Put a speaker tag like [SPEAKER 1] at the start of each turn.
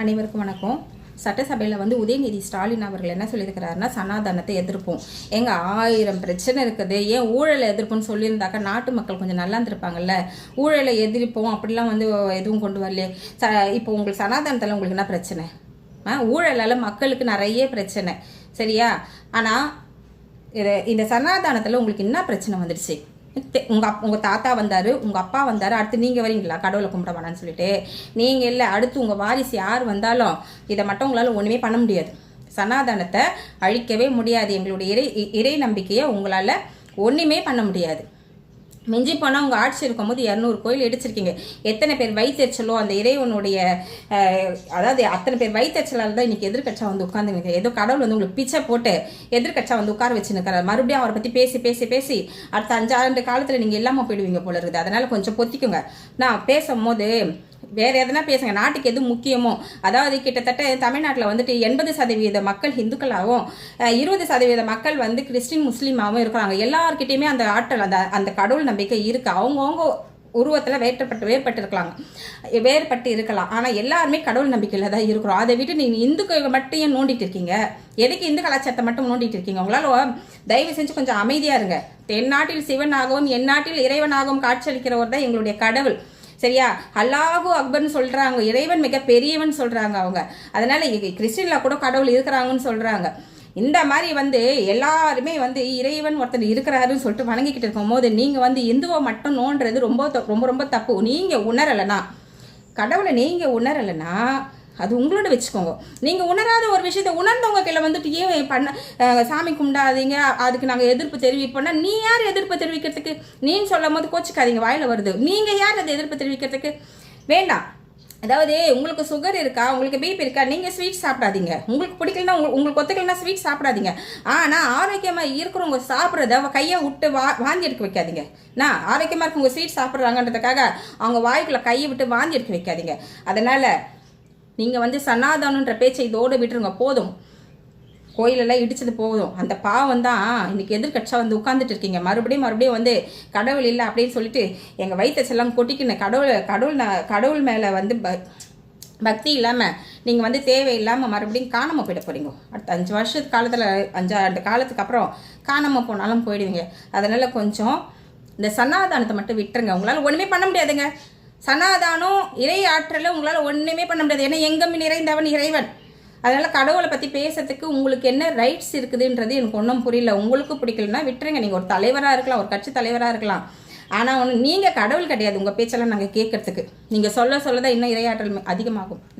[SPEAKER 1] அனைவருக்கும் வணக்கம். சட்டசபையில் வந்து உதயநிதி ஸ்டாலின் அவர்கள் என்ன சொல்லியிருக்கிறாருன்னா, சனாதனத்தை எதிர்ப்போம். எங்க 1000 பிரச்சனை இருக்குது, ஏன் ஊழலை எதிர்ப்புன்னு சொல்லியிருந்தாக்கா நாட்டு மக்கள் கொஞ்சம் நல்லா இருந்திருப்பாங்கல்ல. ஊழலை எதிர்ப்போம் அப்படிலாம் வந்து எதுவும் கொண்டு வரலையே. இப்போ உங்களுக்கு சனாதனத்தில் உங்களுக்கு என்ன பிரச்சனை? ஊழலால் மக்களுக்கு நிறைய பிரச்சனை, சரியா? ஆனால் இந்த சனாதனத்தில் உங்களுக்கு என்ன பிரச்சனை வந்துடுச்சு? உங்கள் தாத்தா வந்தார், உங்கள் அப்பா வந்தார், அடுத்து நீங்கள் வரீங்களா கடவுளை கும்பிட வேணான்னு சொல்லிட்டு? நீங்கள் இல்லை, அடுத்து உங்கள் வாரிசு யார் வந்தாலும் இதை மட்டும் உங்களால் ஒன்றுமே பண்ண முடியாது. சனாதனத்தை அழிக்கவே முடியாது. எங்களுடைய இறை நம்பிக்கையை உங்களால் ஒன்றுமே பண்ண முடியாது. மிஞ்சி போனால் உங்கள் ஆட்சி இருக்கும்போது 200 கோயில் இடிச்சிருக்கீங்க. எத்தனை பேர் வயிற்றுச்சலோ அந்த இறைவனுடைய, அதாவது அத்தனை பேர் வயிற்றுச்சலால் தான் இன்றைக்கி எதிர்கட்சா வந்து உட்காந்துருக்கு. ஏதோ கடவுள் வந்து உங்களுக்கு பிச்சை போட்டு எதிர்கட்சா வந்து உட்கார வச்சுருக்கிறார். மறுபடியும் அவரை பற்றி பேசி பேசி பேசி அடுத்த 5 ஆண்டு காலத்தில் நீங்கள் இல்லாமல் போயிடுவீங்க போல இருக்குது. அதனால் கொஞ்சம் பொத்திக்குங்க. நான் பேசும்போது வேறு எதனா பேசுங்க. நாட்டுக்கு எது முக்கியமோ, அதாவது கிட்டத்தட்ட தமிழ்நாட்டில் வந்துட்டு 80% மக்கள் ஹிந்துக்களாகவும் 20% மக்கள் வந்து கிறிஸ்டின் முஸ்லீமாகவும் இருக்கிறாங்க. எல்லாருக்கிட்டையுமே அந்த ஆற்றல், அந்த கடவுள் நம்பிக்கை இருக்குது. அவங்கவுங்க உருவத்தில் வேறுபட்டு இருக்கலாம். ஆனால் எல்லாருமே கடவுள் நம்பிக்கையில் தான் இருக்கிறோம். அதை விட்டு நீங்கள் இந்துக்கள் மட்டும் ஏன் நோண்டிட்டு இருக்கீங்க? எதுக்கு இந்து கலாச்சாரத்தை மட்டும் நோண்டிட்டு இருக்கீங்க? உங்களால் தயவு செஞ்சு கொஞ்சம் அமைதியாக இருங்க. தென்னாட்டில் சிவனாகவும் எந்நாட்டில் இறைவனாகவும் காட்சியளிக்கிறவர் தான் எங்களுடைய கடவுள், சரியா? அல்லாஹு அக்பர்னு சொல்கிறாங்க, இறைவன் மிக பெரியவன் சொல்கிறாங்க அவங்க. அதனால் கிறிஸ்டினில் கூட கடவுள் இருக்கிறாங்கன்னு சொல்கிறாங்க. இந்த மாதிரி வந்து எல்லாருமே வந்து இறைவன் ஒருத்தர் இருக்கிறாருன்னு சொல்லிட்டு வணங்கிக்கிட்டு இருக்கும் போது நீங்கள் வந்து இந்துவை மட்டும் நோன்றது ரொம்ப ரொம்ப ரொம்ப தப்பு. நீங்கள் உணரலைன்னா, கடவுளை நீங்கள் உணரலைன்னா அது உங்களோட வச்சுக்கோங்க. நீங்கள் உணராத ஒரு விஷயத்தை உணர்ந்தவங்க கீழே வந்துட்டு ஏன் சாமி கும்பிடாதீங்க, அதுக்கு நாங்கள் எதிர்ப்பு தெரிவிப்போம்னா, நீ யார் எதிர்ப்பு தெரிவிக்கிறதுக்கு? நீன்னு சொல்லும் போது கோச்சிக்காதீங்க, வாயில் வருது. நீங்கள் யார் அதை எதிர்ப்பு தெரிவிக்கிறதுக்கு? வேண்டாம். அதாவது உங்களுக்கு சுகர் இருக்கா, உங்களுக்கு பிபி இருக்கா, நீங்கள் ஸ்வீட் சாப்பிடாதீங்க. உங்களுக்கு பிடிக்கலன்னா, உங்களுக்கு ஒத்துக்கலன்னா ஸ்வீட் சாப்பிடாதீங்க. ஆனால் ஆரோக்கியமாக இருக்கிறவங்க சாப்பிட்றத கையை விட்டு வாந்தி எடுக்க வைக்காதீங்க. நான் ஆரோக்கியமாக இருக்கவங்க ஸ்வீட் சாப்பிட்றாங்கன்றதுக்காக அவங்க வாய்க்குள்ளே கையை விட்டு வாந்தி எடுக்க வைக்காதீங்க. அதனால் நீங்கள் வந்து சனாதனன்ற பேச்சை இதோடு விட்டுருங்க. போதும், கோயிலெல்லாம் இடிச்சது போதும். அந்த பாவம் தான் இன்றைக்கி எதிர்கட்சா வந்து உட்காந்துட்டு இருக்கீங்க. மறுபடியும் வந்து கடவுள் இல்லை அப்படின்னு சொல்லிட்டு எங்கள் வயிற்றெல்லாம் கொட்டிக்கின்னு கடவுள் மேலே வந்து பக்தி இல்லாமல் நீங்கள் வந்து தேவையில்லாமல் மறுபடியும் காணாமல் போயிட போகிறீங்க. அடுத்த 5 வருஷத்து காலத்தில் 5 ஆண்டு காலத்துக்கு அப்புறம் காணாமல் போனாலும் போயிடுவீங்க. அதனால் கொஞ்சம் இந்த சனாதானத்தை மட்டும் விட்டுருங்க. உங்களால் ஒன்றுமே பண்ண முடியாதுங்க. சனாதானம் இறை ஆற்றலை உங்களால் ஒன்றுமே பண்ண முடியாது. ஏன்னா எங்கும் நிறைந்தவன் இறைவன். அதனால் கடவுளை பற்றி பேசுறதுக்கு உங்களுக்கு என்ன ரைட்ஸ் இருக்குதுன்றது எனக்கு ஒன்றும் புரியல. உங்களுக்கு பிடிக்கலன்னா விட்டுருங்க. நீங்கள் ஒரு தலைவராக இருக்கலாம், ஒரு கட்சி தலைவராக இருக்கலாம். ஆனால் நீங்கள் கடவுள் கிடையாது. உங்கள் பேச்செல்லாம் நாங்கள் கேட்கறதுக்கு நீங்கள் சொல்ல தான் இன்னும் இறையாற்றல் அதிகமாகும்.